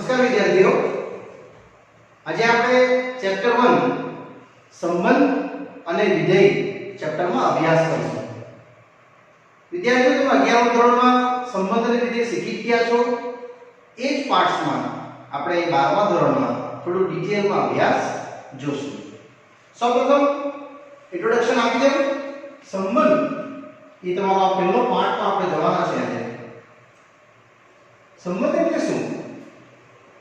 નમસ્કાર વિદ્યાર્થીઓ, આજે આપણે ચેપ્ટર 1 સંબંધ અને વિધેય ચેપ્ટરમાં અભ્યાસ કરીશું. વિદ્યાર્થીઓ, તમે 11મા ધોરણમાં સંબંધ અને વિધેય શીખી ગયા છો. એ જ પાઠમાં આપણે 12મા ધોરણમાં થોડું ડિટેલમાં અભ્યાસ જોશું. સૌપ્રથમ ઇન્ટ્રોડક્શન આપી દઉં. સંબંધ એ તમારો પહેલો પાઠમાં આપણે જવાના છે. આજે સંબંધ એટલે શું?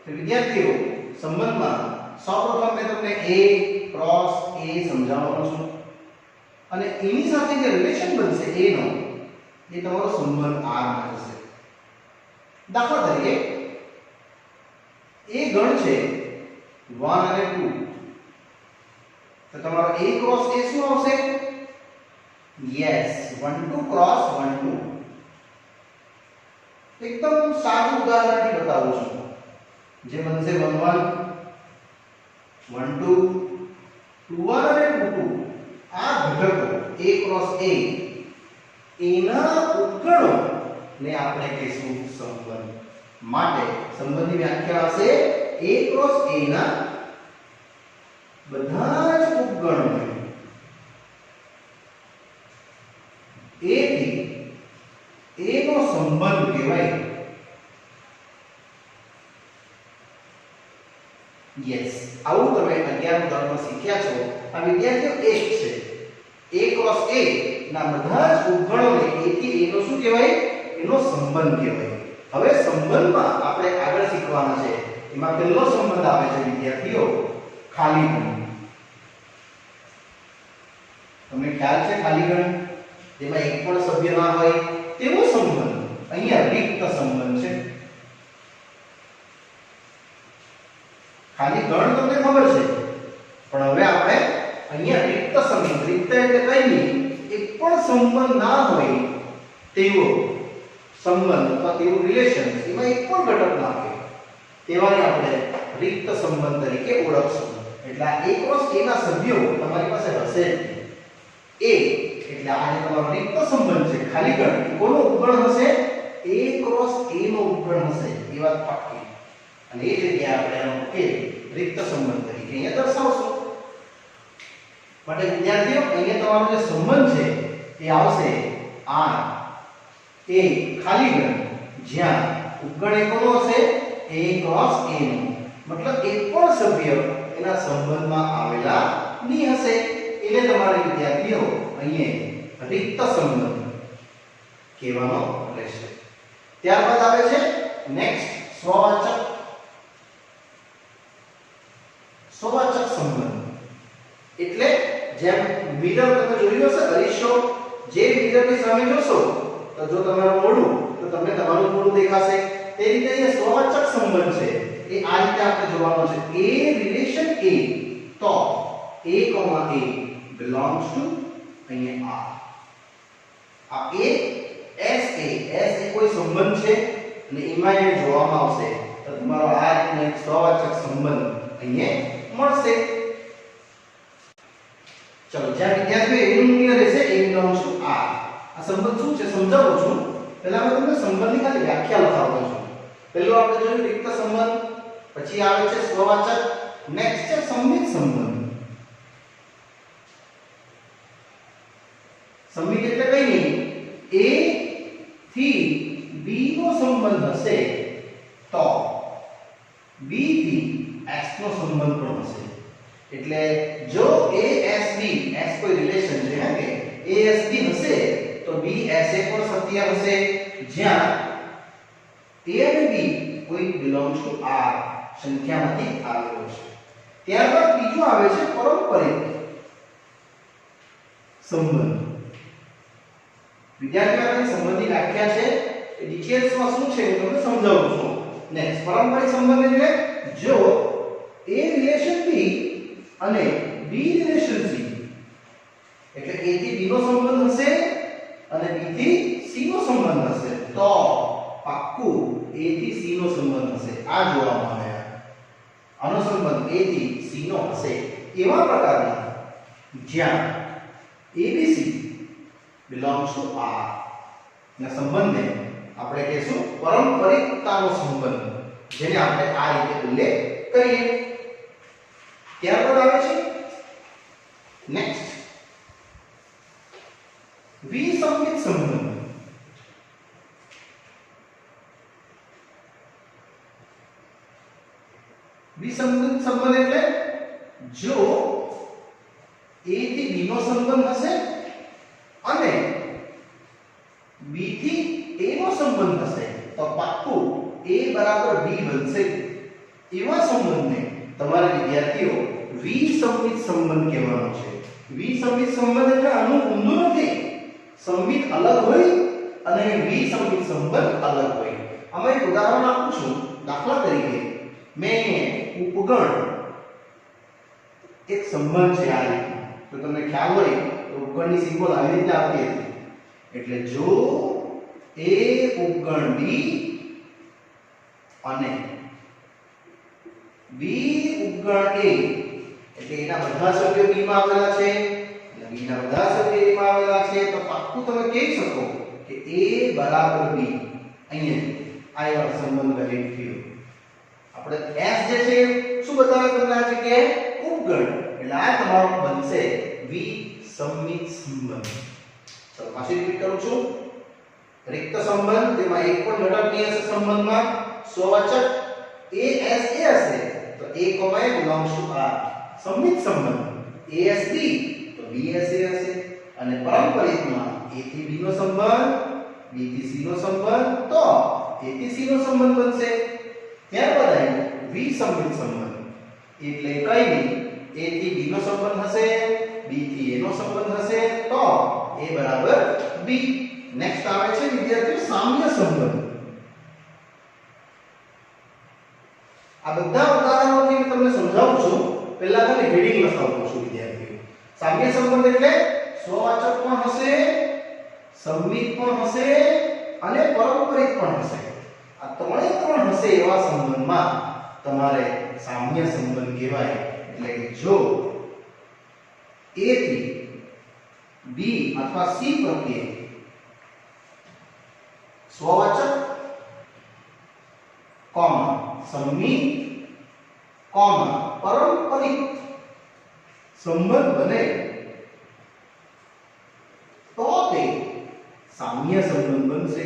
તો વિદ્યાર્થીઓ, સંબંધમાં સૌપ્રથમ મેં તમને a ક્રોસ a સમજાવવાનો છું અને એની સાથે જે રિલેશન બનશે a નો એ તમારો સંબંધ r માં થશે. દાખલા તરીકે a ગણ છે 1 અને 2, તો તમારો a ક્રોસ a શું આવશે? Yes, 1 2 cross 1 2. एकदम सादું ઉદાહરણથી બતાવું છું. જે બનશે 1 1 1 2 2 1 અને 2 2. આ ઘટકો a ક્રોસ a એના ઉપગણો ને આપણે કહીશું સંબંધ. માટે સંબંધની વ્યાખ્યા હશે a ક્રોસ a ના બધા જ ઉપગણો a થી a નો સંબંધ કહેવાય. યસ, આવું તમે 11મા ધોરણમાં શીખ્યા છો. આ વિદ્યાર્થીઓ એક છે. a ક્રોસ a ના બધા જ ઉપગણોને a થી a નો શું કહેવાય? એનો સંબંધ કહેવાય. હવે સંબંધમાં આપણે આગળ શીખવાના છે. એમાં પહેલો સંબંધ આવે છે વિદ્યાર્થીઓ ખાલી ગણ. તમને ખ્યાલ છે ખાલી ગણ જેમાં એક પણ સભ્ય ના હોય તેવો સંબંધ. અહીંયા રિક્ત સંબંધ છે. ખાલી ગણ તમને ખબર છે, પણ હવે આપણે અહીંયા રિક્ત સંબંધ. રિક્ત એટલે કઈ નહીં, એક પણ સંબંધ ના હોય તેવો સંબંધ અથવા તેવું રિલેશન, એમાં એક પણ ઘટક ના હોય તેવાને આપણે રિક્ત સંબંધ તરીકે ઓળખશું. એટલે આ a ક્રોસ a ના સભ્યો તમારી પાસે હશે a, એટલે આ તમારો રિક્ત સંબંધ છે. ખાલી ગણ કોનો ઉપગણ હશે? a ક્રોસ a નો ઉપગણ હશે. એ વાત પાક્કી. અને એ જગ્યાએ આપણે આનો ઉકેલ રિક્ત સંબંધ તરીકે અહીંયા દર્શાવશું. માટે વિદ્યાર્થીઓ, અહીંયા તમારો જે સંબંધ છે એ આવશે r a ખાલી ગણ, જ્યાં ઉપગણ એ કોનો હશે? a ક્રોસ a નો. મતલબ એક પણ સભ્ય એના સંબંધમાં આવેલા નહીં હશે. એટલે તમારે વિદ્યાર્થીઓ અહીંયા રિક્ત સંબંધ કહેવાનો રહેશે. ત્યારબાદ આવે છે નેક્સ્ટ સ્વવાચક. સ્વવાચક સંબંધ એટલે જેમ મિરર તમે જોયું હશે, અરીસો, જે મિરરની સામે જોશો તો જો તમારું મોઢું તો તમને તમારું મોઢું દેખાશે. તે રીતે અહીંયા સ્વવાચક સંબંધ છે એ આ રીતે આપણે જોવાનો છે. a રિલેશન a, તો a, a belongs to અહીંયા આ a s એ કોઈ સંબંધ છે અને એમાં એને જોવામાં આવશે તો તમારો આ રીતનો એક સ્વવાચક સંબંધ અહીંયા મળશે. ચલો, જ્યાં વિદ્યાર્થીઓ એનું મૂલ્ય રહેશે a belongs to r. આ સંબંધ શું છે સમજાવું છું. પહેલા મેં તમને સંબંધની ખાલી વ્યાખ્યા લખાવતો છું. પહેલો આપણે જોયું રિક્ત સંબંધ, પછી આવે છે સ્વવાચક, નેક્સ્ટ છે સંમિત સંબંધ. સંમિત એટલે કઈ નહીં, a થી b નો સંબંધ હશે તો b થી s નો સંબંધ પણ હશે. એટલે જો a s b, s કોઈ રિલેશન છે કે a s b હશે તો b s a પણ સત્ય હશે, જ્યાં a અને b કોઈ belongs to r સંખ્યામાંથી આવેલો છે. ત્યારબાદ બીજું આવે છે પારંપરિક સંબંધ. વિદ્યાર્થીઓની સંબંધની વ્યાખ્યા છે એ ડિટેલ્સમાં શું છે હું તમને સમજાવું છું. નેક્સ્ટ પારંપરિક સંબંધ એટલે જો a રિલેશન b અને b રિલેશન c, એટલે a થી b નો સંબંધ હશે અને b થી c નો સંબંધ હશે તો પાક્કું a થી c નો સંબંધ હશે. આ જોવામાં આવે. આનો સંબંધ a થી c નો હશે. એવા પ્રકારના જ્યાં abc belongs to r ના સંબંધને આપણે કહીશું પારંપરિકતાનો સંબંધ. જેને આપણે આ રીતે ઉલ્લેખ કરીએ. ત્યારબાદ આવે છે નેક્સ્ટ વિસંગીત સંબંધ. વિસંગીત સંબંધ એટલે જો A થી B નો સંબંધ હશે અને B થી A નો સંબંધ હશે તો પાક્કું A બરાબર B બનશે. એવા સંબંધને તમારા વિદ્યાર્થીઓ વિસંગીત સંબંધ કહેવાનો છે. વિસંગીત સંબંધ એટલે આનું ઊંધું નથી. સંગીત અલગ હોય અને વિસંગીત સંબંધ અલગ હોય. આમાં એક ઉદાહરણ આપું છું. દાખલા તરીકે મેં ઉપગણ એક સંબંધ છે આ રીતે. તો તમને ખ્યાલ હોય તો ઉપગણની સિમ્બોલ આવી રીતે આવતી હતી. એટલે જો A ઉપગણ B અને B ઉપગણ A એટલે એના બધા સભ્યો B માં આવેલા છે અને B ના બધા સભ્યો A માં આવેલા છે તો પાક્કું તમે કહી શકો કે A બરાબર B. અહીંયા આ એવો સંબંધ વેલિડ થયો. આપણે S જે છે શું બતાવે તમને આ જગ્યાએ ઉપગણ એટલે આ તમારો બનશે વિસંગીત સંબંધ. તો પાછી રિપીટ કરું છું. રિક્ત સંબંધ જેમાં એક પણ ઘટક નહીં હશે સંબંધમાં સ્વવાચક A S A હશે તો A, A belongs to R. સંમિત સંબંધ A S B તો B S A હશે અને પારંપરિકમાં A થી B નો સંબંધ B થી C નો સંબંધ તો A થી C નો સંબંધ બનશે. ત્યારબાદ આવ્યો વિસંગીત સંબંધ એટલે કઈ નહીં A થી B નો સંબંધ હશે B થી A નો સંબંધ હશે તો A બરાબર B. નેક્સ્ટ આવે છે વિદ્યાર્થીઓ સામ્ય સંબંધ. આ બધા ઉદાહરણોથી હું તમને સમજાવું છું. પહેલા ખાલી હેડિંગ લખાવું છું વિદ્યાર્થીઓ. સામ્ય સંબંધ એટલે સ્વવાચક પણ હશે સંમિત પણ હશે અને પારંપરિક પણ હશે. આ ત્રણ હશે એવા સંબંધમાં તમારે સામ્ય સંબંધ કહેવાય. એટલે કે જો A થી B અથવા C પ્રત્યે સ્વવાચક સંમિત પારંપરિક સંબંધ બને તો તે સામ્ય સંબંધ બનશે.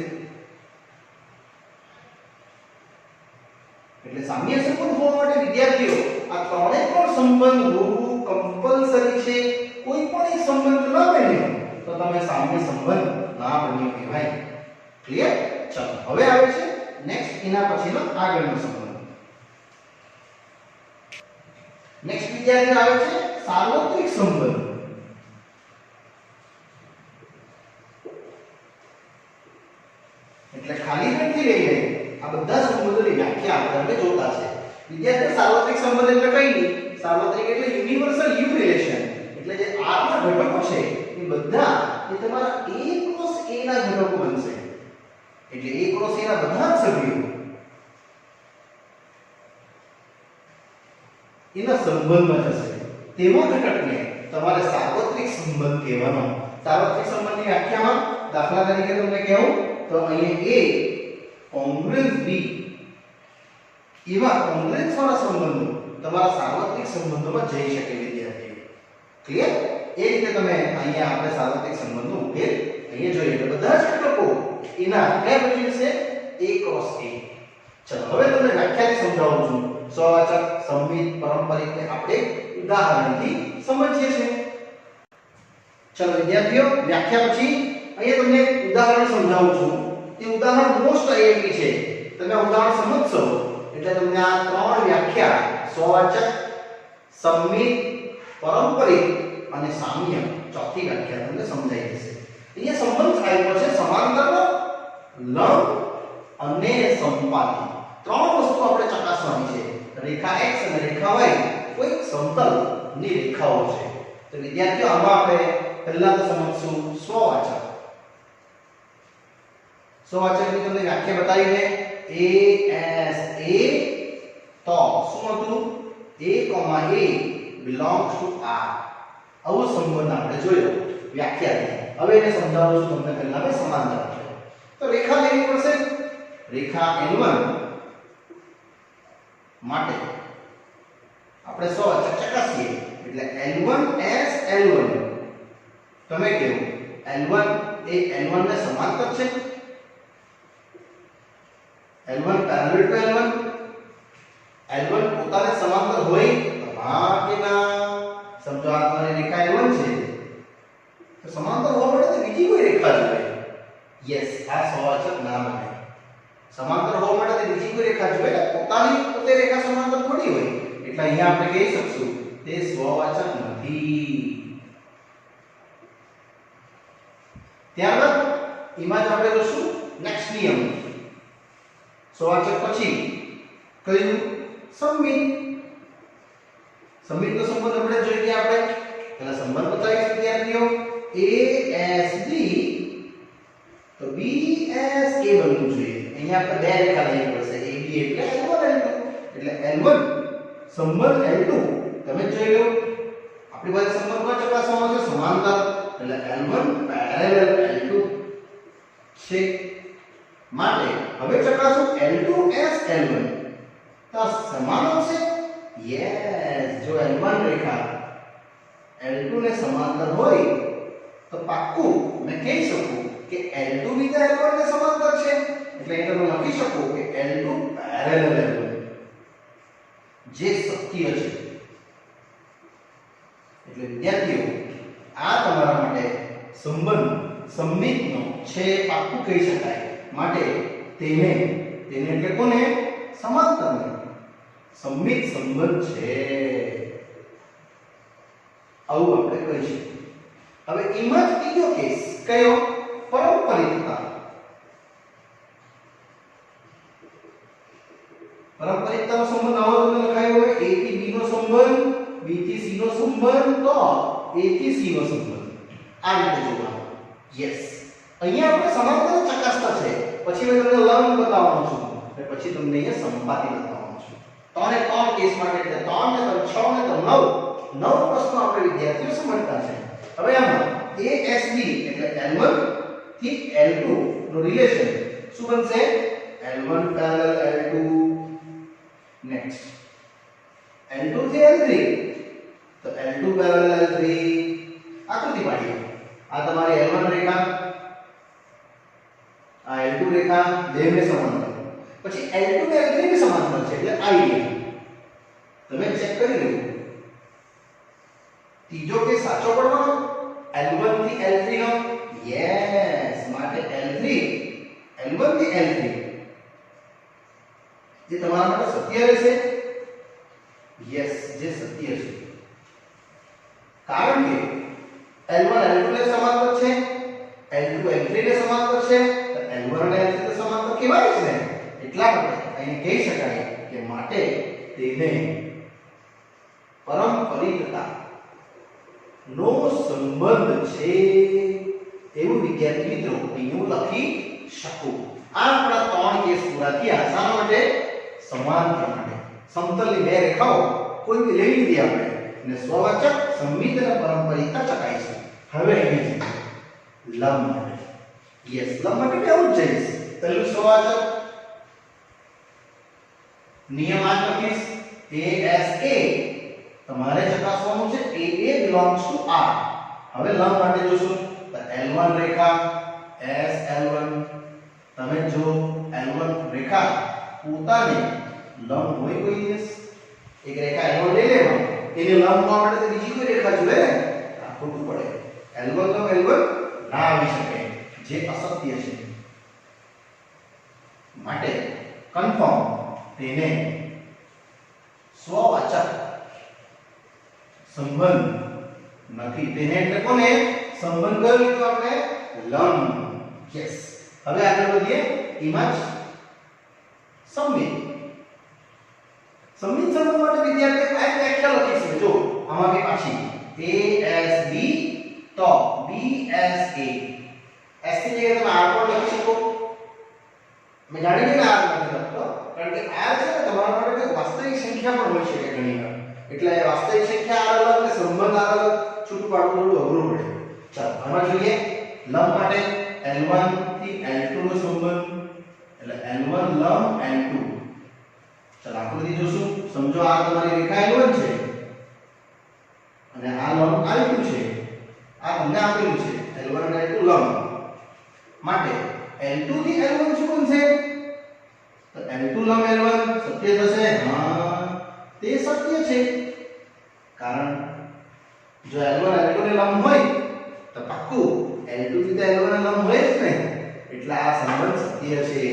એટલે સામ્ય સંબંધ હોવા માટે વિદ્યાર્થીઓ આ ત્રણે પણ સંબંધ હોવું કમ્પલસરી છે. કોઈ પણ એક સંબંધ ન બન્યો તો તમે સામ્ય સંબંધ ના બન્યો કહેવાય. ક્લિયર? ચાલો હવે આવે છે નેક્સ્ટ એના પછીનો આગળનો સંબંધ. નેક્સ્ટ વિદ્યાર્થી આવે છે સાર્વત્રિક સંબંધ. એટલે ખાલી નથી લઈને આ બધા સંબંધોની વ્યાખ્યા આપણે જોતા છે. વિદ્યાર્થી સાર્વત્રિક સંબંધ એટલે કઈ નહીં. સાર્વત્રિક એટલે યુનિવર્સલ યુ રિલેશન. એટલે જે R ના ઘટકો છે એ બધા એ તમારા A ક્રોસ A ના ઘટકો બનશે. એટલે A ક્રોસ A ના બધા સભ્યો એના સંબંધમાં જશે. તેવા ઘટકને તમારે સાર્વત્રિક સંબંધ કહેવાનો. સાર્વત્રિક સંબંધની વ્યાખ્યામાં દાખલા તરીકે તમને કહું તો અહીંયા A કોંગ્રુઅન્સ B એવા કોંગ્રુઅન્સ વાળા સંબંધો તમારા સાર્વત્રિક સંબંધોમાં જઈ શકે વિદ્યાર્થીઓ. ક્લિયર? એ રીતે તમે અહીંયા આપણે સાર્વત્રિક સંબંધનો ઉકેલ અહીંયા જોઈએ. એટલે બધા જ ઘટકો એના કયા બની જશે A ક્રોસ A. ચલો હવે તમને વ્યાખ્યાથી સમજાવું છું. સ્વવાચક સંમિત પારંપરિકને આપણે ઉદાહરણથી સમજીએ છીએ. ચલો વિદ્યાર્થીઓ વ્યાખ્યા પછી અહીંયા તમને ઉદાહરણ સમજાવું છું. તે ઉદાહરણ મોસ્ટ આઈએમપી છે. તમે ઉદાહરણ સમજશો એટલે તમને આ ત્રણ વ્યાખ્યા સ્વવાચક સંમિત પારંપરિક અને સામ્ય ચોથી વ્યાખ્યા તમને સમજાઈ જશે. અહીંયા સંબંધ આપ્યો છે સમાંતરનો લંબ અને સંપાતી. ત્રણ વસ્તુ આપણે ચકાસવાની છે. રેખા x અને રેખા y કોઈ સમતલની રેખાઓ છે. તો વિદ્યાર્થીઓ આમાં આપણે પહેલા તો સમજશું સ્વવાચક. સ્વવાચકની તમને વ્યાખ્યા બતાવીને A S A તો શું હતું A, A belongs to R. આવો સંબંધ આપણે જોયો વ્યાખ્યાથી. હવે એને સમજાવું છું તમને. પહેલા મેં સમાંતર છે તો રેખા લેવી પડશે. રેખા N1 માટે આપણે સ્વવાચક ચકાસીએ એટલે L1 S L1 તમે કેવું L1 એ L1 ને સમાંતર છે L1 parallel two L1 L1 પોતાને સમાંતર હોય તો હા કે ના સમજો આ તમારી રેખા L1 છે તો સમાંતર હોવા માટે તો બીજી કોઈ રેખા જોઈએ યસ આ સ્વવાચક ના બને સમાંતર હોવા માટે તો બીજી કોઈ રેખા જોઈએ પોતાની પોતે રેખા સમાંતર થોડી હોય એટલે અહીંયા આપણે કહી શકશું તે સ્વવાચક નથી ત્યારબાદ એમાં જ આપણે જોશું નેક્સ્ટ નિયમ સ્વવાચક પછી કયું સંમિત સંમિતનો સંબંધ આપણે જોઈ ગયા આપણે એના સંબંધ બતાવીશું વિદ્યાર્થીઓ ASB તો BSA બનવું જોઈએ અહીંયા આપણે બે રેખા લેવી પડશે AB એટલે L1 સંબંધ L2 તમે જોઈ લો આપણી પાસે સંબંધમાં ચકાસવાનો છે સમાંતર એટલે L1 પેરેલલ L2 છે માટે હવે ચકાસો L2 S L1 તો સમાન છે યસ જો L1 રેખા L2 ને સમાંતર હોય તો પાક્કું મેં કહી શકું કે L2 બીજા L1 ને સમાંતર છે એટલે અહીં તમે લખી શકો કે L2 પેરેલલ L1 જે સત્ય છે એટલે વિદ્યાર્થીઓ આ તમારા માટે સંબંધ સંમિતનો છે પાક્કું કહી શકાય માટે તેને એટલે કોને સમાંતરને સંમિત સંબંધ છે આવું આપણે કહીશું હવે એમાં જ ત્રીજો કેસ કયો પરંપરિતતા પરંપરિતતાનો સંબંધ આવો તમને લખાયો હોય A થી B નો સંબંધ B થી C નો સંબંધ તો A થી C નો સંબંધ આ રીતે જોવાનું યસ અહીંયા આપણે સમાંતર ચકાસતા છે પછી મેં તમને લંબ બતાવવાનો છું અને પછી તમને અહીંયા સંપાતી બતાવવાનો છું ત્રણે ત્રણ કેસ માટે એટલે 3 ને 6 ને 9 પ્રશ્નો આપણે વિદ્યાર્થીઓ સમજતા છે હવે આમાં ASB એટલે L1 થી L2 નો રિલેશન શું બનશે L1 parallel L2 next L2 થી L3 તો L2 પેરેલલ L3 આકૃતિ પાડીએ આ તમારી L1 રેખા આ L2 રેખા બેને સમાંતર પછી L2 ને L3 ને સમાંતર છે એટલે I તમે ચેક કરી લો ત્રીજો કેસ સાચો પડવાનો L1 થી L3 નો યસ માટે L1 થી L3 જે તમારા માટે સત્ય રહેશે યસ જે સત્ય છે કારણ કે L1 L2 ને સમાંતર છે L2 L3 ને સમાંતર છે તો L1 અને L3 ને સમાંતર કહેવાય છે ને એટલા માટે અહીં કહી શકાય કે માટે તેને પરંપરિતતા નો સંબંધ છે એવું વિદ્યાર્થી મિત્રો અહીં લખી શકું આ આપણા ત્રણ કેસ પૂરા થયા શાના માટે સમાંતર માટે સમતલની બે રેખાઓ કોઈ બી લઈ લીધી આપણે અને સ્વવાચક સંમિત અને પરંપરિતતા ચકાઈશું હવે અહીં લંબ માટે યસ લંબ માટે કેવું જઈશ પહેલું સ્વવાચક નિયમ આ લખીશ ASA તમારે ચકાસવાનું છે AA belongs to R હવે લંબ માટે જોશું તો L1 રેખા S L1 તમે જો L1 રેખા પોતાને લંબ હોય કોઈ દિવસ એક રેખા L1 લઈ લેવા એને લંબ માટે તો બીજી કોઈ રેખા જોઈએ ને આ ખોટું પડે L1 તો L1 ના આવી શકે જે અસત્ય છે માટે કન્ફર્મ તેને સ્વવાચક સંબંધ નથી તેને એટલે કોને સંબંધ કયો લીધો આપણે લંબ યસ હવે આગળ વધીએ એમાં જ સંમિત સંબંધ માટે વિદ્યાર્થીઓ આ વ્યાખ્યા લખી છે જો આમાં બી પાછી ASB તો BSA S ની જગ્યાએ તમે R પણ લખી શકો મેં જાણી ને R નથી લખતો કારણ કે R છે ને તમારા માટે વાસ્તવિક સંખ્યા પણ હોઈ શકે ઘણીવાર એટલે વાસ્તવિક સંખ્યા R અલગ ને સંબંધ R અલગ છૂટું પાડવું થોડું અઘરું પડે ચાલો આમાં જોઈએ લંબ માટે L1 થી L2 નો સંબંધ એટલે L1 લંબ L2 ચાલો આકૃતિ જોશું સમજો આ તમારી રેખા L1 છે અને આ લંબ L2 છે. આ તમને આપેલું છે L1 અને L2 લંબ માટે L2 થી L1 શું બનશે? તો L2 લંબ L1 સત્ય થશે. હા, તે સત્ય છે. કારણ જો L1 L2 ને લંબ હોય તો પાક્કું L2 થી તો L1 ને લંબ હોય જ ને, એટલે આ સંબંધ સત્ય છે.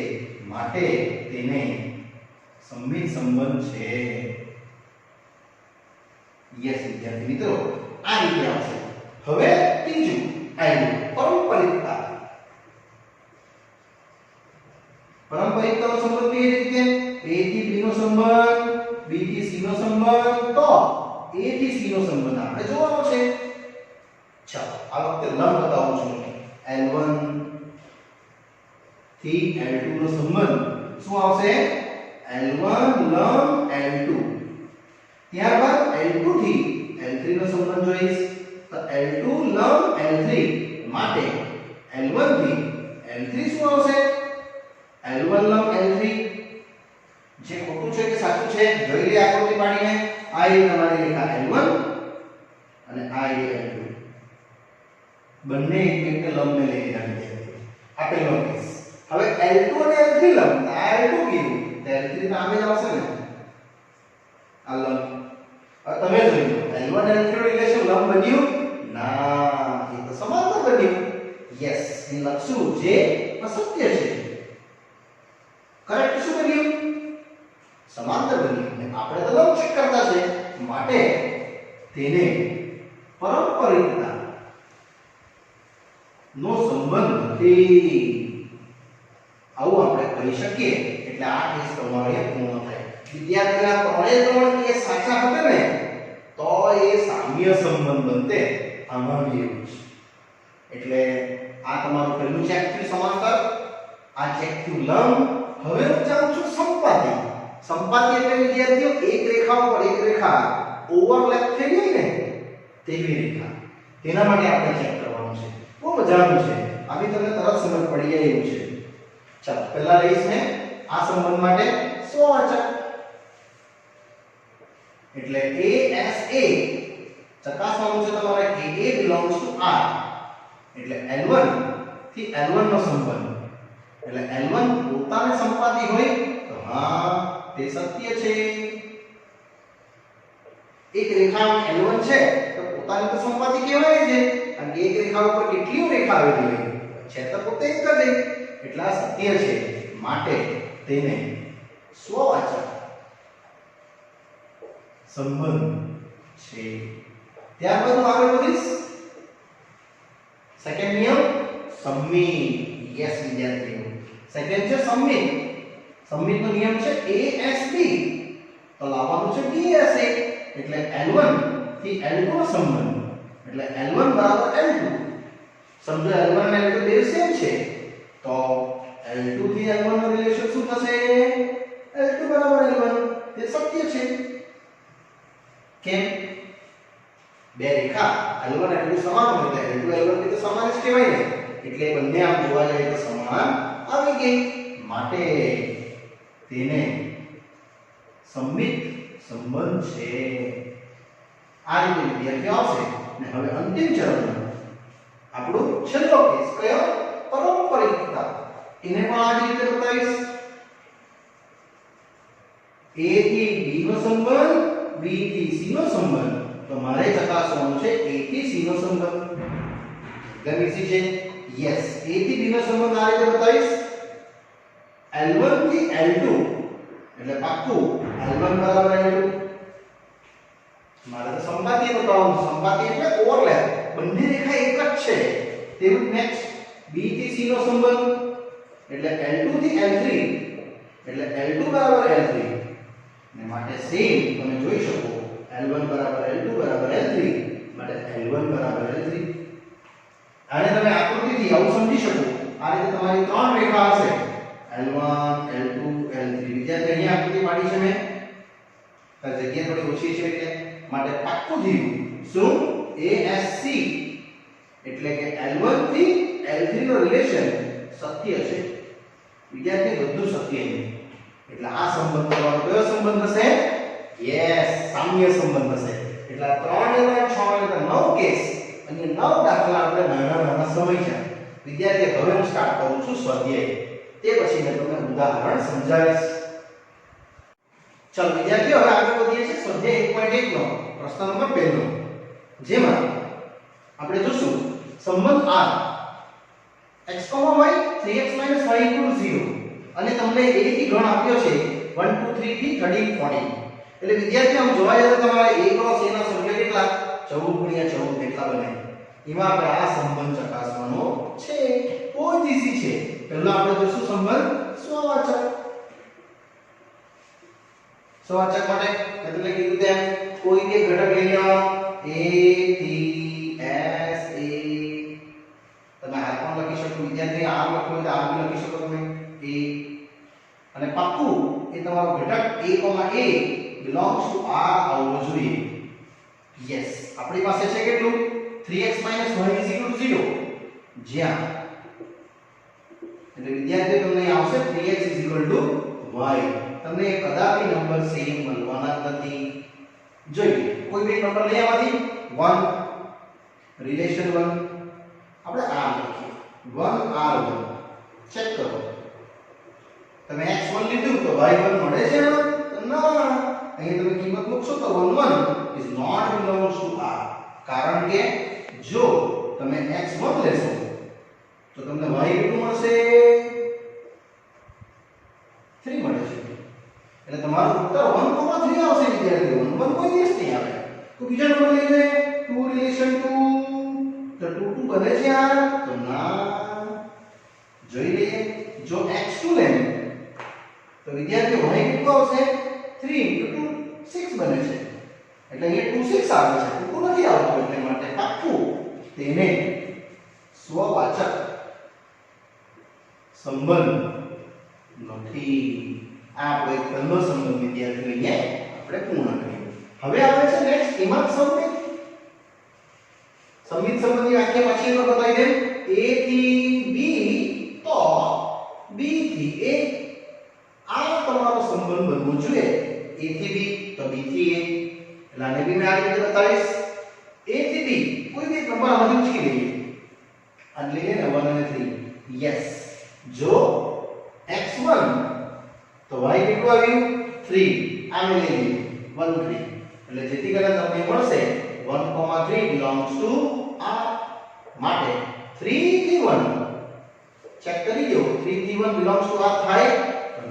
માટે તેને સમમિત સંબંધ છે. યસ વિદ્યાર્થી મિત્રો, આ રીતે આવશે. હવે ત્રીજું આવ્યું પારંપરિકતા. પારંપરિકતાનો સંબંધ કેવી રીતે? A થી B નો સંબંધ, B થી C નો સંબંધ, તો A થી C નો સંબંધ આપણે જોવાનો છે. ચાલો આ વખતે લંબ બતાવું છું. L1 થી L2 નો સંબંધ શું આવશે? L1 લંબ L2. ત્યારબાદ L2 થી L3 નો સંબંધ જોઈશ તો L2 લંબ L3 માટે L1 થી L3 શું આવશે? L1 લંબ L3. જે ખોટું છે કે સાચું છે જોઈ લે આકૃતિ પાડીને. આ એ તમારી રેખા L1 અને આ એ L2. બંને એકબીજાને લંબને લઈને જાણી દે. આ પહેલો કેસ. હવે L2 અને L3 લંબ. આ L2 કેવું? L3 તો આમે જ આવશે ને. આ લંબ. હવે તમે જોઈ લો L1 L3 નું રિલેશન લંબ બન્યું? ના, એ તો સમાંતર બન્યું. યસ, એ લખશું જે અસત્ય છે. કરેક્ટ શું બન્યું? સમાંતર બન્યું. અને આપણે તો લંબ ચેક કરતા છે માટે તેને પારંપરિકતા નો સંબંધ નથી આવું આપણે કહી શકીએ. એટલે આ કેસ તમારો એ પૂર્ણ થાય. વિદ્યાર્થીના ત્રણે કેસ સાચા હતા ને તો એ સામ્ય સંબંધ બનતે. આમાં બી એવું છે. એટલે આ તમારું પહેલું ચેક થયું સમાંતર, આ ચેક થયું લંબ. હવે હું જાઉં છું સંપાતિ. સંપાતિ એટલે વિદ્યાર્થીઓ એક રેખા ઉપર એક રેખા ઓવરલેપ થઈ ગઈ ને તેવી રેખા. તેના માટે આપણે ચેક કરવાનું છે. બહુ મજાનું છે. આવી તમને તરત સમજ પડી જાય એવું છે. ચાલો પહેલા લઈશ મેં આ સંબંધ માટે સ્વવાચક. એટલે ASA ચકાસવાનું છે તમારે. AA belongs to R. એટલે L1 થી L1 નો સંબંધ. એટલે L1 પોતાને સંપાતિ હોય તો હા તે સત્ય છે. એક રેખા L1 છે તો પોતાની તો સંપાતિ કહેવાય છે. અને એક રેખા ઉપર કેટલી રેખા આવેલી હોય છે તો પોતે એક જ. એટલે આ સત્ય છે. માટે તેને સ્વવાચક સંબંધ છે. ત્યારબાદ હું આગળ વધીશ. સેકન્ડ નિયમ સમમિત. યસ વિદ્યાર્થીઓ, સેકન્ડ છે સમમિત. સમમિતનો નિયમ છે ASB તો લાવવાનું છે DSA. એટલે L1 થી L2 નો સંબંધ. એટલે L1 બરાબર L2. સમજો L1 અને L2 બે સેમ છે તો L2 થી L1 નો રિલેશન શું થશે? L2 બરાબર L1. તે સત્ય છે. કેમ? બે રેખા L1 L2 સમાન હોય એટલે L2 L1 તો સમાન જ કહેવાય ને. એટલે બંને આમ જોવા જઈએ તો સમાન આવી ગઈ. માટે તેને સમમિત સંબંધ છે. આ રીતે વિદ્યાર્થીઓ આવશે. ને હવે અંતિમ ચરણ આપણું છેલ્લો કેસ કયો? પારંપરિકતા. એને પણ આ રીતે બતાવીશ. A થી B નો સંબંધ, B થી C નો સંબંધ. તો મારે ચકાસવાનું છે A થી C નો સંબંધ. એકદમ ઈઝી છે. યસ, A થી B નો સંબંધ આ રીતે બતાવીશ. L1 થી L2 એટલે પાક્કું L1 બરાબર L2. મારે તો સંપાતી બતાવવાનું. સંપાતી એટલે ઓવરલેપ. બંને રેખા એક જ છે. તેવું નેક્સ્ટ B થી C નો સંબંધ એટલે L2 થી L3 એટલે L2 બરાબર L3. ને માટે સેમ તમે જોઈ શકો L1 બરાબર L2 બરાબર L3 માટે L1 બરાબર L3. આને તમે આકૃતિથી આવું સમજી શકો. આ રીતે તમારી ત્રણ રેખા હશે L1 L2 L3. વિદ્યાર્થી અહીંયા આકૃતિ પાડી છે મેં. આ જગ્યા થોડી ઓછી છે એટલે માટે પાક્કું થયું. શું? ASC એટલે કે L1 થી L3 નો રિલેશન સત્ય છે. વિદ્યાર્થી બધું સત્ય છે. એટલે આ સંબંધ તમારો કયો સંબંધ હશે? યસ, સામ્ય સંબંધ હશે. એટલે 3 અને 6 એટલે 9 કેસ અને 9 દાખલા આપણે નાના નાના સમજ્યા. વિદ્યાર્થી, હવે હું સ્ટાર્ટ કરું છું સ્વાધ્યાય. તે પછી મેં તમને ઉદાહરણ સમજાવીશ. ચાલો વિદ્યાર્થીઓ, હવે આગળ વધીએ છીએ સ્વાધ્યાય 1.1 નો પ્રશ્ન નંબર 2 નો, જેમાં આપણે જોશું સંબંધ R x, y 3x - y = 0 અને તમને a થી ગણ આપ્યો છે 1 2 3 થી 13 14. એટલે વિદ્યાર્થીઓ, આમ જોવા જઈએ તો તમારે a ક્રોસ a ના સંખ્યા કેટલા 14 * 14 કેટલા બને? એમાં આપણે આ સંબંધ ચકાસવાનો છે. કોઈ ઈઝી છે. પહેલા આપણે જોશું સંબંધ સ્વવાચક. સ્વવાચક માટે એટલે કીધું તેમ કોઈ એક ઘટક લઈ લેવાનો a થી s a. તમે આ પણ લખી શકો વિદ્યાર્થી, આ લખો તો આ બી લખી શકો તમે a. અને પાક્કું એ તમારો ઘટક a, belongs to R આવવો જોઈએ. યસ, આપણી પાસે છે કેટલું 3x - y = 0, જ્યાં એટલે વિદ્યાર્થીઓ તમને આવશે 3x = y. તમને કદાપી નંબર સેમ મળવાના નથી. જોઈએ કોઈ બે નંબર લઈ આમાંથી 1 રિલેશન 1 આપણે આ લખીએ 1 r1. ચેક કરો, તમે x1 લીધું તો y1 મળે છે ના? અહીં તમે કિંમત મૂકશો તો 1 is not belongs to r. કારણ કે જો તમે x1 લેશો તો તમને y કેટલું મળશે 3 મળે છે. એટલે તમારું ઉત્તર 1,3 આવશે વિદ્યાર્થીઓ. 1 કોઈ દિવસ નહીં આવે. તો બીજો નંબર લઈ લે 2 રિલેશન 2. તો 2 2 બને છે યાર? તો ના. જોઈ લઈએ, જો x2 લે તો વિદ્યાર્થીઓ y કેટલું આવશે 3 * 2 6 બને છે. એટલે અહીંયા 2 6 આવે છે. 2 નથી આવતું, એટલે માટે પાક્કું તેને સ્વવાચક સંબંધ નથી. આ આપણે પહેલો સંબંધ વિદ્યાર્થીઓ અહીંયા આપણે પૂર્ણ કર્યો. હવે આવે છે નેક્સ્ટ કિંમત સંબંધ. સંબંધ સંબંધની વ્યાખ્યા પછી તો બતાવી દે. a થી b તો b થી a. આ તમારો સંબંધ બનવો જોઈએ. a થી b તો b થી a. એટલે આને બી મેં આ રીતે બતાવીશ. a થી b કોઈ બે નંબર આમાંથી ઉચકી લઈએ. આ લઈએ ને 1 અને 3. યસ, જો x1 તો y કેટલું આવ્યું 3. આ મેં લઈ લીધું 1 3. એટલે જેથી કરીને તમને મળશે 1,3 belongs to R. માટે 3 થી 1 ચેક કરી દો. 3 થી 1 belongs to R થાય?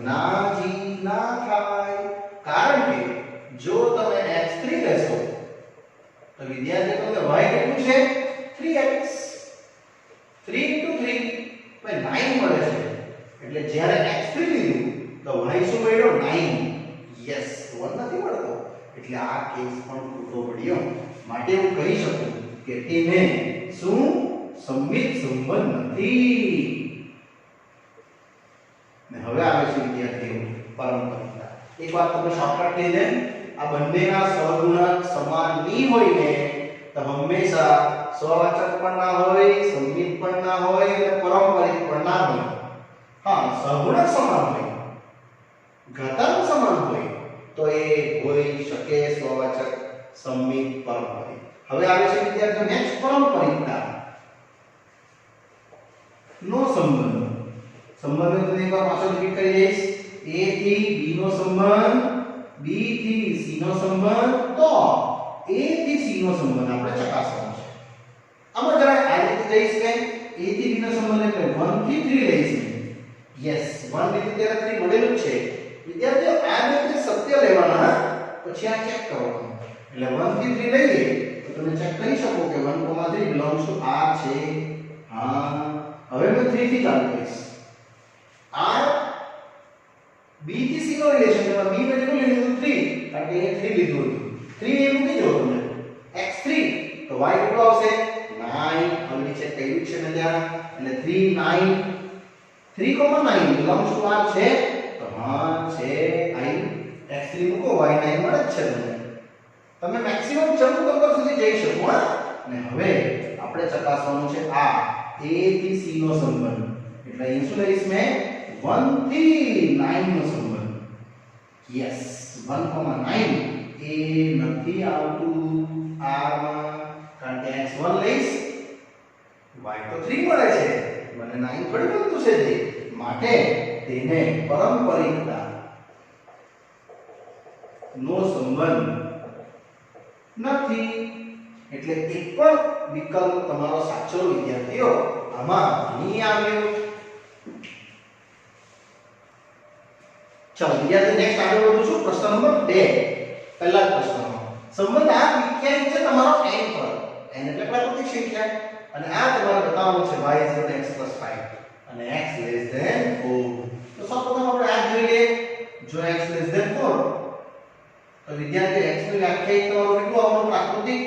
ના જી, ના થાય. કારણ કે જો તમે x3 લેશો તો વિદ્યાર્થી તમને y કેટલું છે 3x. 3 * 3 ભાઈ 9 મળે છે. એટલે જ્યારે x3 લીધું તો y શું મળ્યો 9. યસ, 1 નથી મળતો. એટલે આ કેસ પણ ખોટો પડ્યો. માટે હું કહી શકું કે તેને શું સંમિત સંબંધ નથી. ને હવે આવે છે વિદ્યાર્થીઓ પરંપરા. એક વાત તમે શોર્ટકટ કહી દે, આ બંનેના સહગુણક સમાન નહીં હોય ને તો હંમેશા સ્વવાચક પણ ના હોય, સંમિત પણ ના હોય અને પારંપરિક પણ ના હોય. હા, સહગુણક સમાન હોય, ઘાતાંક સમાન હોય તો એ હોઈ શકે સ્વવાચક, સંમિત, પારંપરિક. હવે આવે છે વિદ્યાર્થીઓ નેક્સ્ટ પારંપરિકતા નો સંબંધ. સંબંધને તો એકવાર પાછો રિપીટ કરી દઈશ. a થી b નો સંબંધ, b થી c નો સંબંધ, તો a થી c નો સંબંધ આપણે ચકાસવાનો છે. આમાં જરા આ રીતે જઈશ કે a થી b નો સંબંધ એટલે 1 થી 3 લઈશું. યસ, 1 થી ત્યારે 3 મળેલું જ છે. વિદ્યાર્થીઓ આ રીતે સત્ય લેવાના, પછી આ ચેક કરવાનું. એટલે 1 થી 3 લઈએ તો તમે ચેક કરી શકો કે 1,3 belongs to R છે. હા, હવે મેં 3 થી ચાલુ કરીશ. R b થી c નો રિલેશન છે. b ને કેટલું લીધું 3, કારણ કે એ 3 લીધું હતું. 3 એ મૂકી દો તમે. x3 તો y કેટલું આવશે 9. હવે નીચે કહ્યું છે ને ત્યાં, એટલે 3 9 3,9 belongs to R છે. તો હા છે. i x3 મૂકો y9 મળે જ છે તમને. તમે મેક્સિમમ 14 નંબર સુધી જઈ શકો. હા, અને હવે આપણે ચકાસવાનું છે આ a થી c નો સંબંધ. એટલે અહીં શું લઈશ મેં 1 થી 9 નો સંબંધ. યસ, 1,9 એ નથી આવતું r માં, કારણ કે x1 લઈશ y તો 3 મળે છે, મને 9 થોડી મળતું છે તે, માટે તેને પારંપરિકતા નો સંબંધ નથી. એટલે એક પણ વિકલ્પ તમારો સાચો વિદ્યાર્થીઓ આમાં નહીં આવ્યો. ચાલો વિદ્યાર્થી નેક્સ્ટ આગળ વધું છું. પ્રશ્ન નંબર 2. પહેલા પ્રશ્નમાં સંબંધ આ વ્યાખ્યાયિત છે તમારો n પર, n એટલે પ્રાકૃતિક સંખ્યા, અને આ તમારે બતાવવાનું છે y = x + 5 અને x <4. તો સૌપ્રથમ આપણે આ જોઈએ. જો x <4 તો વિદ્યાર્થી x ની વ્યાખ્યાયિત તમારું કેટલું આવવાનું પ્રાકૃતિક?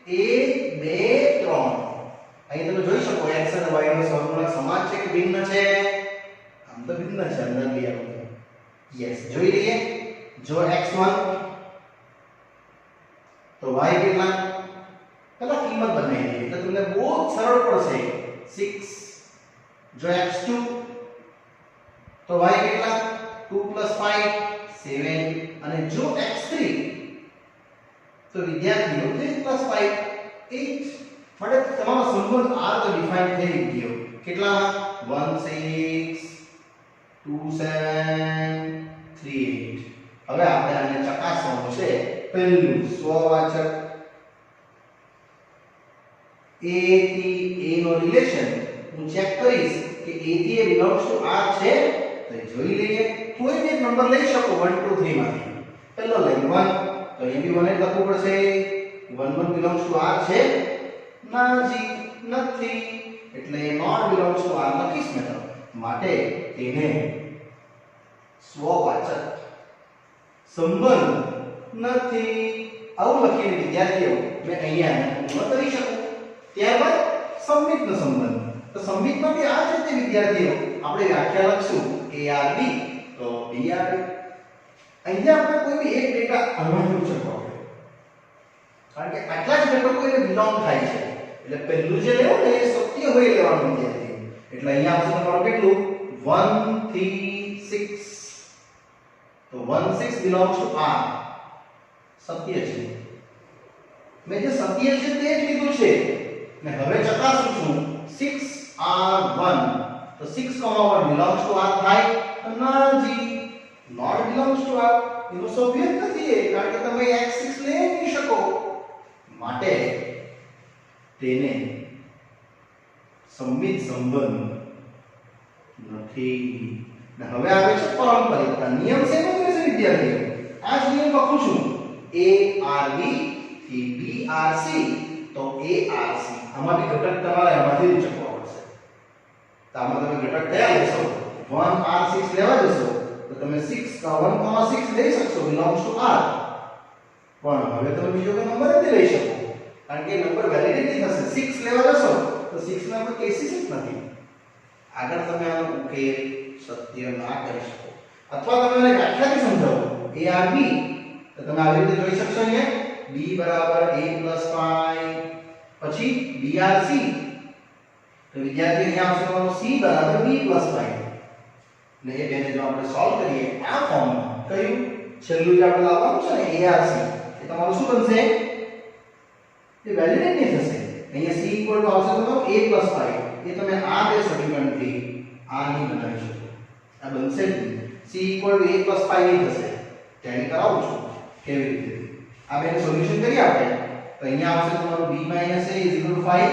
1 2 3. અહીં તમે જોઈ શકો x અને y નો સહગુણક સમાન છે કે ભિન્ન છે? આમ તો ભિન્ન છે, અંદર બી આવું. યસ, જોઈ લઈએ. જો x1 તો y કેટલા? પેલા કિંમત બનાવી લઈએ એટલે તમને બહુ સરળ પડશે. 6. જો x2 તો y કેટલા? 2 + 5 7. અને જો x3 તો વિદ્યાર્થીઓ 3 + 5 8. માટે તમારો સંબંધ r તો ડિફાઇન થઈ ગયો. કેટલા? 1 6 2 7 3 8. હવે આપણે આને ચકાસવાનું છે. પહેલું સ્વવાચક a થી a નો રિલેશન હું ચેક કરીશ કે a થી a બિલોંગ્સ ટુ r છે. તો જોઈ લઈએ. કોઈ એક નંબર લઈ શકો 1 2 3 માંથી. પહેલો લઈ 1, તો અહીં બી 1 જ લખવું પડશે. 1 1 બિલોંગ્સ ટુ r છે? નાજી, નથી. એટલે નોટ બિલોંગ્સ ટુ r લખીશ મેં તો. માટે તેને સ્વવાચક સંબંધ નથી આવું લખીને વિદ્યાર્થીઓ મેં અહીંયા પૂર્ણ કરી શકું. ત્યારબાદ સંમિતનો સંબંધ. તો સંમિતમાં બી આ જ રીતે વિદ્યાર્થીઓ આપણે વ્યાખ્યા લખશું ARB તો BRB. અહીંયા આપણે કોઈ બી એક ડેટા અનુભવી શકો આપણે, કારણ કે આટલા જ ઘટકો એને બિલોંગ થાય છે. એટલે પહેલું જે લેવું ને એ સત્ય હોય લેવાનું વિદ્યાર્થી. એટલે અહીંયા આવશે તમારું કેટલું? 1 3 6. તો 1 6 belongs to r. સત્ય છે. મેં જે સત્ય છે તે જ લીધું છે. ને હવે ચકાસું છું 6r1. તો 6,1 belongs to r થાય? નાજી, not belongs to r. એનો સભ્ય જ નથી એ, કારણ કે તમે x6 લઈ નહીં શકો. માટે તેને સંમિત સંબંધ નથી. ને હવે આવે છે પારંપરિકતા. નિયમ શેનો છે વિદ્યાર્થીઓ? આ જ નિયમ લખું છું. ARB થી BRC તો ARC. આમાં બી ઘટક તમારે આમાંથી ઉચકવા પડશે. તો આમાં તમે ઘટક કયા લેશો? 1r6 લેવા જશો તો તમે 1,6 લઈ શકશો belongs to r. પણ હવે તમે બીજો કોઈ નંબર નથી લઈ શકો, કારણ કે નંબર વેલિડ નહીં થશે. 6 લેવા જશો તો 6 ના કોઈ કેસીસ જ નથી. આગળ તમે આનો ઉકેલ સત્ય ના કરી શકો. અથવા તમે મને વ્યાખ્યાથી સમજાવો ARB તો તમે આવી રીતે જોઈ શકશો. અહીંયા b = a + 5. પછી BRC તો વિદ્યાર્થી અહીંયા આવશે તમારો c = b + 5. ને એ બેને જો આપણે સોલ્વ કરીએ આ ફોર્મમાં, કયું છેલ્લું જે આપણે લાવવાનું છે ને ARC, એ તમારું શું બનશે? એ વેલિડ નહીં થશે. અહીંયા c = આવશે તમારો a + 5. એ તમે આ બે સમીકરણથી આ નહીં બનાવી શકો. આ બનશે જ નહીં. c = a + 5 નહીં થશે. ટેલી કરાવું છું કેવી રીતે. આ બેનું સોલ્યુશન કરીએ આપણે. તો અહીંયા આવશે તમારું b - a = 5.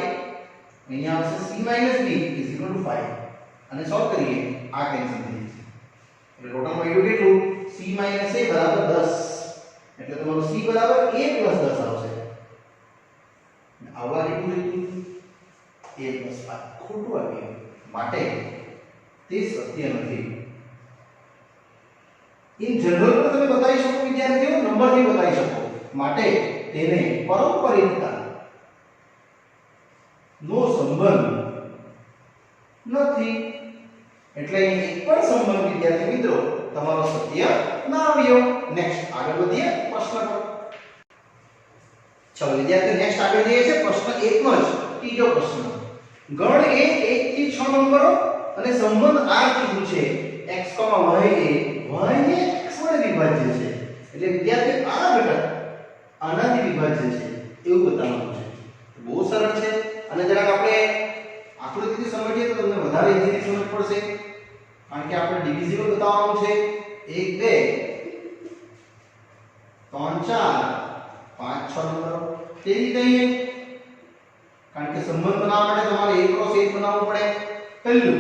અહીંયા આવશે c - b = 5. અને સોલ્વ કરીએ આ કેન્સલ થઈ જશે. એટલે ટોટલ મળ્યું કેટલું? c - a = 10. એટલે તમારું c = a + 10 આવશે. આવવા કેટલું લીધું? a + 5. ખોટું આવ્યું. માટે તે સત્ય નથી. ઇન જનરલ પણ તમે બતાવી શકો વિદ્યાર્થીઓ, નંબરથી બતાવી શકો. માટે તેને પારંપરિકતા નો સંબંધ નથી. એટલે એક પણ સંબંધ વિદ્યાર્થી મિત્રો તમારો સત્ય ના આવ્યો. નેક્સ્ટ આગળ વધીએ પ્રશ્ન પર. ચલો વિદ્યાર્થીઓ નેક્સ્ટ આગળ જઈએ છે પ્રશ્ન 1 નો જ ત્રીજો પ્રશ્ન. ગણ એ 1 થી 6 નંબરો અને સંબંધ r કીધું છે. x, y એ y ને x વડે વિભાજ્ય છે. એટલે વિદ્યાર્થી આ ઘટક આનાથી વિભાજ્ય છે એવું બતાવવાનું છે. બહુ સરળ છે અને જરાક આપણે આકૃતિથી સમજીએ તો તમને વધારે ઈઝીલી સમજ પડશે કારણ કે આપણે ડિવિઝિબલ બતાવવાનું છે. 1 2 3 4 5 6 નંબરો તે રીતે અહીં કારણ કે સંબંધ બનાવવા માટે તમારે 1 ક્રોસ 1 બનાવવું પડે. પહેલું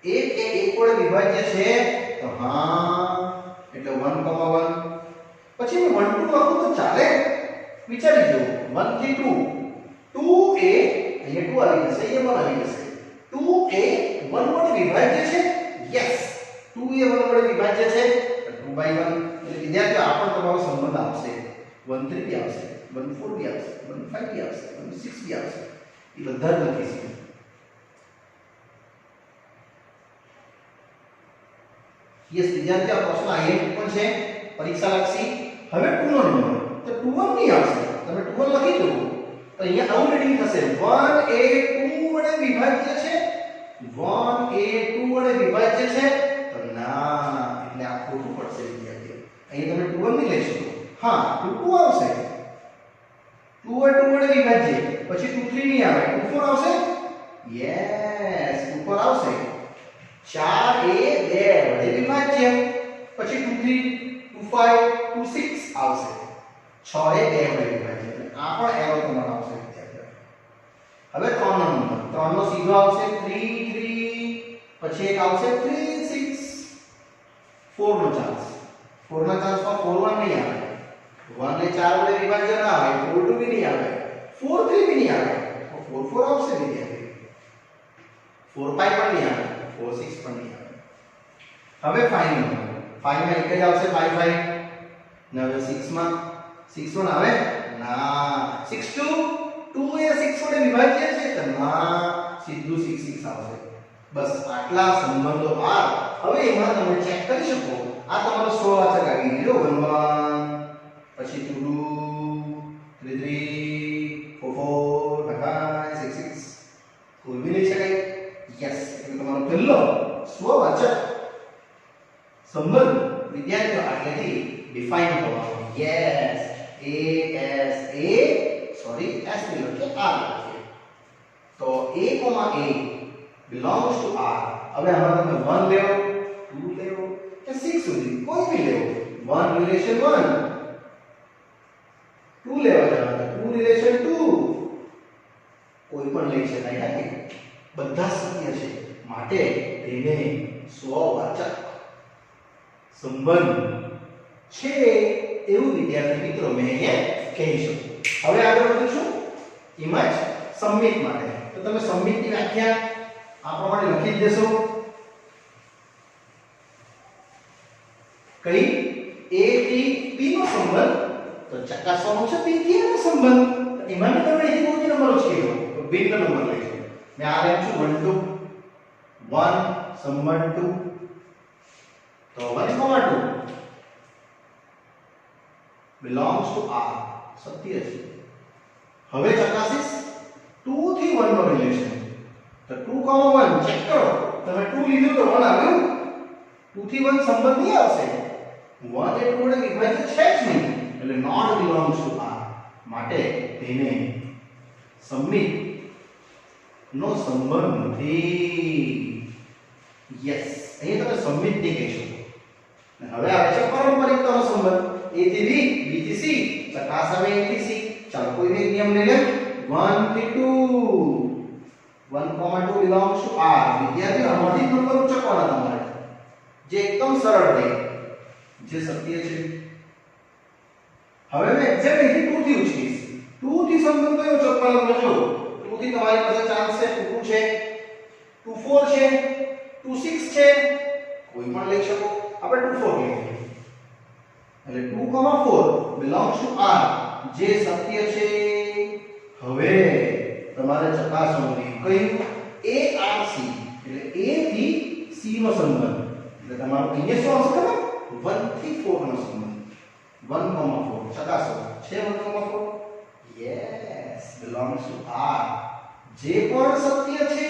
1 એ 1 વડે વિભાજ્ય છે તો હા એટલે 1,1. પછી મેં 1 2 લખું તો ચાલે? વિચારી જુઓ 1 થી 2 2 એ અહીંયા 2 આવી જશે અહીંયા 1 આવી જશે. 2 એ 1 વડે વિભાજ્ય છે. યસ 2 એ 1 વડે વિભાજ્ય છે 2/1 એટલે વિદ્યાર્થીઓ આ પણ તમારો સંબંધ આવશે. 1 3 બી આવશે 1 4 બી આવશે 1 5 બી આવશે 1 6 બી આવશે. એ બધા જ લખીશું. યસ વિદ્યાર્થીઓ આ પ્રશ્ન આઈએમપી પણ છે પરીક્ષા લક્ષી. હવે 2 નો નંબર તો 2 1 નહીં આવશે. તમે 2 1 લખી દો તો અહીંયા આવું રીડિંગ થશે 1 એ 2 વડે વિભાજ્ય છે 1 એ 2 વડે વિભાજ્ય છે તો ના એટલે આ ખોટું પડશે વિદ્યાર્થીઓ. અહીંયા તમે 2 1 નહીં લઈ શકો. હા 2 2 આવશે 2 એ 2 વડે વિભાજ્ય પછી 2 3 નહીં આવે 2 4 આવશે. યસ 2 4 આવશે. 4 એ 2 વડે વિભાજ્ય પછી 2 3 2 5 2 6 આવશે. 6 એ 2 વડે વિભાજ્ય આ પણ એરો તમારો આવશે વિદ્યાર્થીઓ. હવે 3 નો નંબર 3 નો સીધો આવશે 3 3 પછી એક આવશે 3 6 4 નો ચાન્સ 4 ના ચાન્સમાં 4 1 નહીં આવે 1 ને 4 વડે વિભાજ્ય ના આવે 4 2 બી નહીં આવે 4 3 બી નહીં આવે 4 4 આવશે વિદ્યાર્થીઓ. 4 5 પણ નહીં આવે 4 6 પણ નહીં આવે. હવે 5 નંબર 5 માં એક જ આવશે 5 5 ને હવે 6 માં 6 1 આવે ના 6 2 2 એ 6 વડે વિભાજ્ય છે તો ના સીધું 6 6 આવશે. બસ આટલા સંબંધો આ હવે એમાં તમે ચેક કરી શકો. આ તમારો સ્વવાચક આવી ગયો 1 1 પછી 2 2 3 3 4 4 5 6 6 કોઈ બી લઈ શકાય. યસ એટલે તમારો પહેલો સ્વવાચક સંબંધ વિદ્યાર્થીઓ આટલેથી ડિફાઇન કરવાનો. યસ S ની લખીએ R લખીએ તો A, A belongs to R. હવે આમાં તમે 1 લેવો 2 લેવો કે 6 સુધી કોઈ બી લેવો 1 રિલેશન 1 2 લેવા જવાના 2 રિલેશન 2 કોઈ પણ લઈ શકાય ને બધા સત્ય છે માટે તેને સ્વવાચક સંબંધ છે એવું વિદ્યાર્થી મિત્રો મેં અહીંયા કહી શકું. હવે આગળ વધીશું ઇમેજ સબમિટ માટે. તો તમે સબમિટની વ્યાખ્યા આ પ્રમાણે લખી જ દેશો. કઈ A થી B નો સંબંધ તો ચકાસવાનો છે B થી A નો સંબંધ. એમાં તમે અહીં કોઈ નંબર જ કીધો તો B નો નંબર લઈશું. મેં આ લખ્યું 1 2 1 સંબંધ 2 તો 1 2 belongs to R સત્ય છે. હવે ચકાસીશ 2 થી 1 નો રિલેશન તો 2, 1 ચેક કરો. તમે 2 લીધું તો 1 આવ્યું 2 થી 1 સંબંધ નહીં આવશે 1 એ 2 વડે વિભાજ્ય છે જ નહીં એટલે not belongs to R માટે તેને સબમિટ નો સંબંધ નથી. યસ અહીં તમે સબમિટ નહીં કહી શકો. હવે આવે છે પારંપરિકતાનો સંબંધ A થી B B થી C ચકાસ હવે A થી C. ચાલો કોઈ એક નિયમ લઈ લે 1 થી 2 1, 2 belongs to R. વિદ્યાર્થીઓ આમાંથી નંબર ઉચકવાના તમારે જે એકદમ સરળ રહે જે સત્ય છે. હવે મેં એક્ઝેક્ટ અહીંથી 2 થી ઉચકીશ 2 થી સંબંધ કયો ઉચકવાનો જો 2 થી તમારી પાસે ચાન્સ છે 2 2 છે 2 4 છે 2 6 છે કોઈ પણ લઈ શકો. આપણે 2 4 લઈએ એટલે 2, 4 belongs to R જે સત્ય છે. હવે તમારે ચકાસવાનું કયું ARC એટલે A થી C નો સંબંધ એટલે તમારો અહીંયા શું આવશે ખબર 1 થી 4 નો સંબંધ 1, 4 ચકાસો છે 1, 4 યસ belongs to R જે પણ સત્ય છે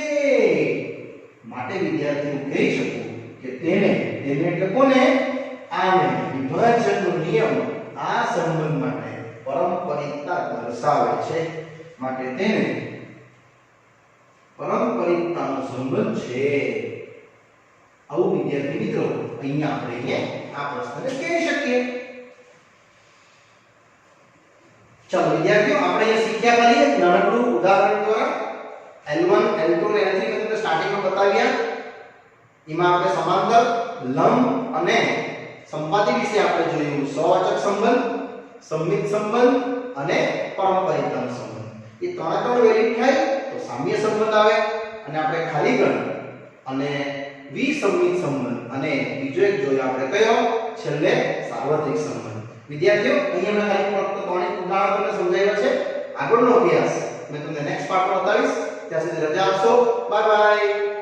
માટે વિદ્યાર્થીઓ કહી શકું કે તેને એટલે કોને આને વિભાજનનો નિયમ આ સંબંધ માટે પારંપરિકતા દર્શાવે છે, માટે તેને પારંપરિકતાનો સંબંધ છે. આવું વિદ્યાર્થી મિત્રો અહીંયા આપણે આ પ્રશ્નને કહી શકીએ. ચાલો વિદ્યાર્થીઓ, આપણે અહીંયા શીખ્યા કરીએ નાનકડું ઉદાહરણ દ્વારા. L1 L2 અને L3 તમને સ્ટાર્ટિંગમાં બતાવ્યા. એમાં આપણે સમાંતર, લંબ અને સંપાતી વિશે આપણે જોયું. સહવાચક સંબંધ, સંમિત સંબંધ અને પારંપરિકતાનો સંબંધ. એ ત્રણ વેલિડ થાય તો સામ્ય સંબંધ આવે, અને આપણે ખાલી ગણ અને વિસંમિત સંબંધ, અને બીજો એક જોયો આપણે કયો છેલ્લે સાર્વત્રિક સંબંધ. વિદ્યાર્થીઓ, અહીંયા મેં ખાલી ફક્ત ત્રણ ઉદાહરણ તમને સમજાવ્યા છે. આગળનો અભ્યાસ મેં તમને નેક્સ્ટ પાર્ટમાં બતાવીશ. ત્યાં સુધી રજા આપશો. Bye bye.